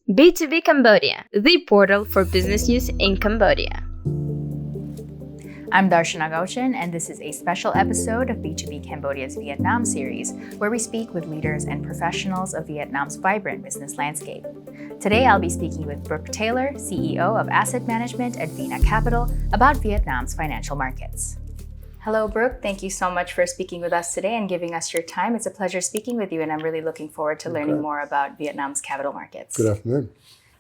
B2B Cambodia, the portal for business use in Cambodia. I'm Darshana Gauchin, and this is a special episode of B2B Cambodia's Vietnam series, where we speak with leaders and professionals of Vietnam's vibrant business landscape. Today, I'll be speaking with Brook Taylor, CEO of Asset Management at VinaCapital, about Vietnam's financial markets. Hello, Brook. Thank you so much for speaking with us today and giving us your time. It's a pleasure speaking with you, and I'm really looking forward to learning more about Vietnam's capital markets. Good afternoon.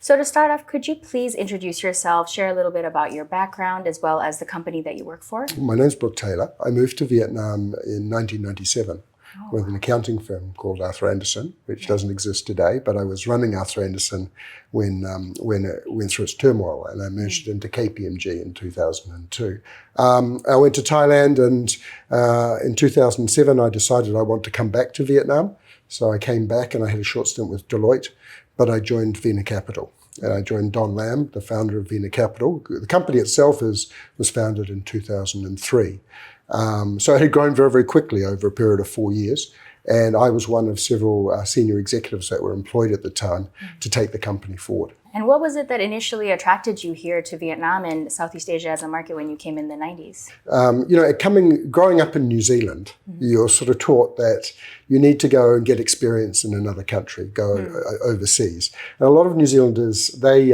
So to start off, could you please introduce yourself, share a little bit about your background, as well as the company that you work for? My name's Brook Taylor. I moved to Vietnam in 1997 with an accounting firm called Arthur Andersen, which doesn't exist today, but I was running Arthur Andersen when it went through its turmoil, and I merged it into KPMG in 2002. I went to Thailand, and in 2007 I decided I want to come back to Vietnam. So I came back and I had a short stint with Deloitte, but I joined VinaCapital. And I joined Don Lam, the founder of VinaCapital. The company itself was founded in 2003. So it had grown very, very quickly over a period of 4 years. And I was one of several senior executives that were employed at the time to take the company forward. And what was it that initially attracted you here to Vietnam and Southeast Asia as a market when you came in the 90s? Growing up in New Zealand, you're sort of taught that you need to go and get experience in another country, go overseas. And a lot of New Zealanders, they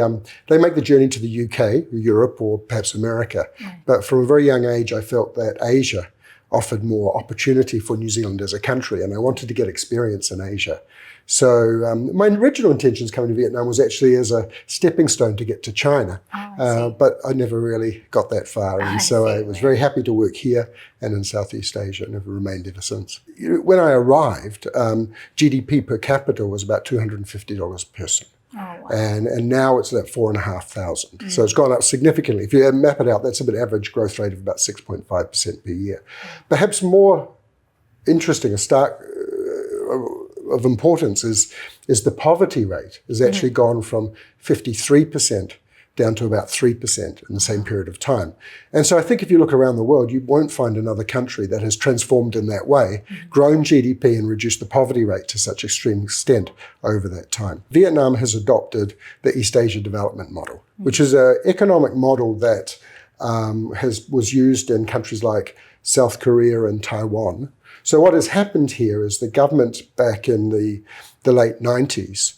make the journey to the UK, Europe, or perhaps America. But from a very young age, I felt that Asia offered more opportunity for New Zealand as a country, and I wanted to get experience in Asia. So my original intentions coming to Vietnam was actually as a stepping stone to get to China, but I never really got that far. And so I was very happy to work here and in Southeast Asia, and have remained ever since. When I arrived, GDP per capita was about $250 per person. Oh, wow. And now it's at 4,500. So it's gone up significantly. If you map it out, that's an average growth rate of about 6.5% per year. Perhaps more interesting, a stark of importance is the poverty rate has actually gone from 53% down to about 3% in the same period of time. And so I think if you look around the world, you won't find another country that has transformed in that way, grown GDP and reduced the poverty rate to such extreme extent over that time. Vietnam has adopted the East Asia Development Model, which is an economic model that was used in countries like South Korea and Taiwan. So what has happened here is the government back in the late 90s,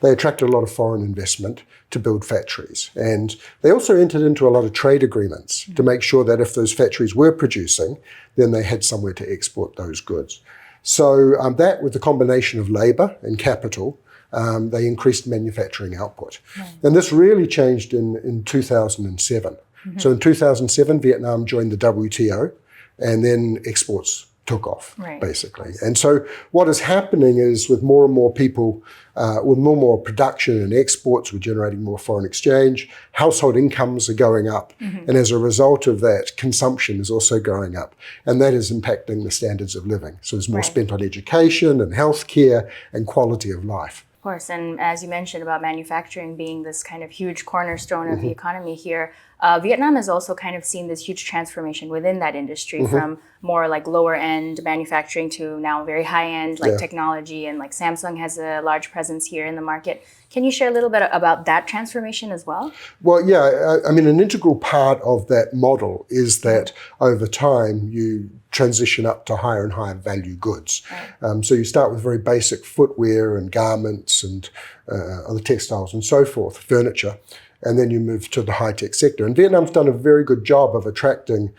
they attracted a lot of foreign investment to build factories. And they also entered into a lot of trade agreements to make sure that if those factories were producing, then they had somewhere to export those goods. So that with the combination of labor and capital, they increased manufacturing output. And this really changed in 2007. So in 2007, Vietnam joined the WTO, and then exports took off, basically. And so what is happening is with more and more people, with more and more production and exports, we're generating more foreign exchange, household incomes are going up, and as a result of that, consumption is also going up, and that is impacting the standards of living. So there's more spent on education and healthcare and quality of life. Of course, and as you mentioned about manufacturing being this kind of huge cornerstone of the economy here, Vietnam has also kind of seen this huge transformation within that industry from more like lower end manufacturing to now very high end like technology, and like Samsung has a large presence here in the market. Can you share a little bit about that transformation as well? Well, yeah, I mean, an integral part of that model is that over time you transition up to higher and higher value goods. So you start with very basic footwear and garments and other textiles and so forth, furniture, and then you move to the high-tech sector. And Vietnam's done a very good job of attracting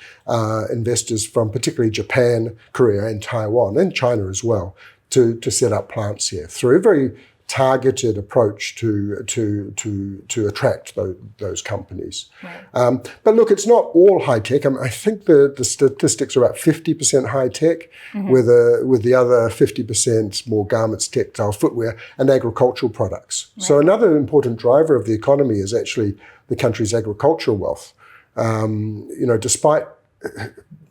investors from particularly Japan, Korea, and Taiwan, and China as well, to set up plants here through a very targeted approach to attract those companies. But look, it's not all high tech. I think the statistics are about 50% high tech, with the other 50% more garments, textiles, footwear, and agricultural products. So another important driver of the economy is actually the country's agricultural wealth. Despite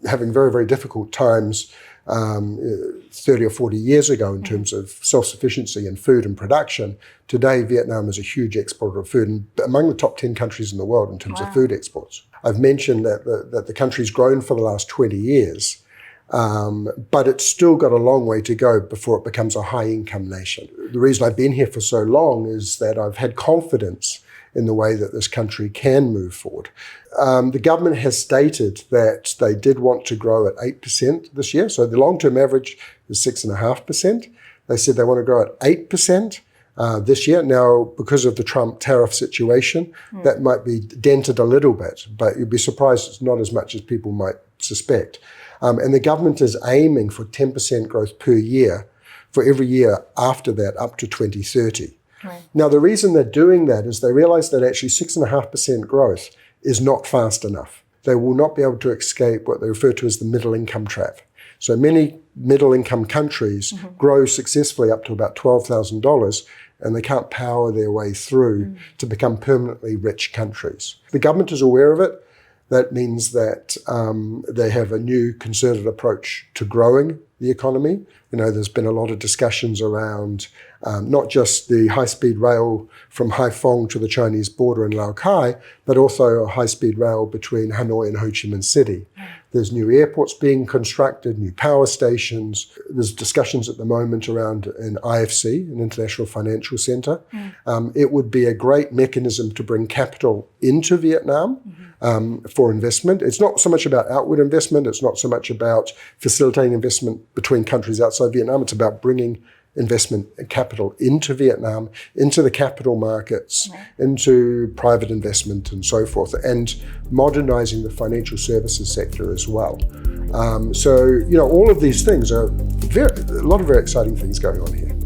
having very, very difficult times 30 or 40 years ago in terms of self-sufficiency in food and production, today Vietnam is a huge exporter of food and among the top 10 countries in the world in terms of food exports. I've mentioned that the country's grown for the last 20 years But it's still got a long way to go before it becomes a high-income nation. The reason I've been here for so long is that I've had confidence in the way that this country can move forward. The government has stated that they did want to grow at 8% this year. So the long-term average is 6.5%. They said they want to grow at 8% this year. Now, because of the Trump tariff situation, that might be dented a little bit, but you'd be surprised it's not as much as people might suspect. And the government is aiming for 10% growth per year for every year after that up to 2030. Right. Now, the reason they're doing that is they realize that actually 6.5% growth is not fast enough. They will not be able to escape what they refer to as the middle income trap. So many middle income countries grow successfully up to about $12,000 and they can't power their way through to become permanently rich countries. The government is aware of it. That means that they have a new concerted approach to growing the economy. There's been a lot of discussions around not just the high-speed rail from Haiphong to the Chinese border in Lao Cai, but also a high-speed rail between Hanoi and Ho Chi Minh City. There's new airports being constructed, new power stations. There's discussions at the moment around an IFC, an International Financial Center. It would be a great mechanism to bring capital into Vietnam for investment. It's not so much about outward investment. It's not so much about facilitating investment between countries outside Vietnam. It's about bringing investment capital into Vietnam, into the capital markets, into private investment and so forth, and modernizing the financial services sector as well. So, all of these things are a lot of very exciting things going on here.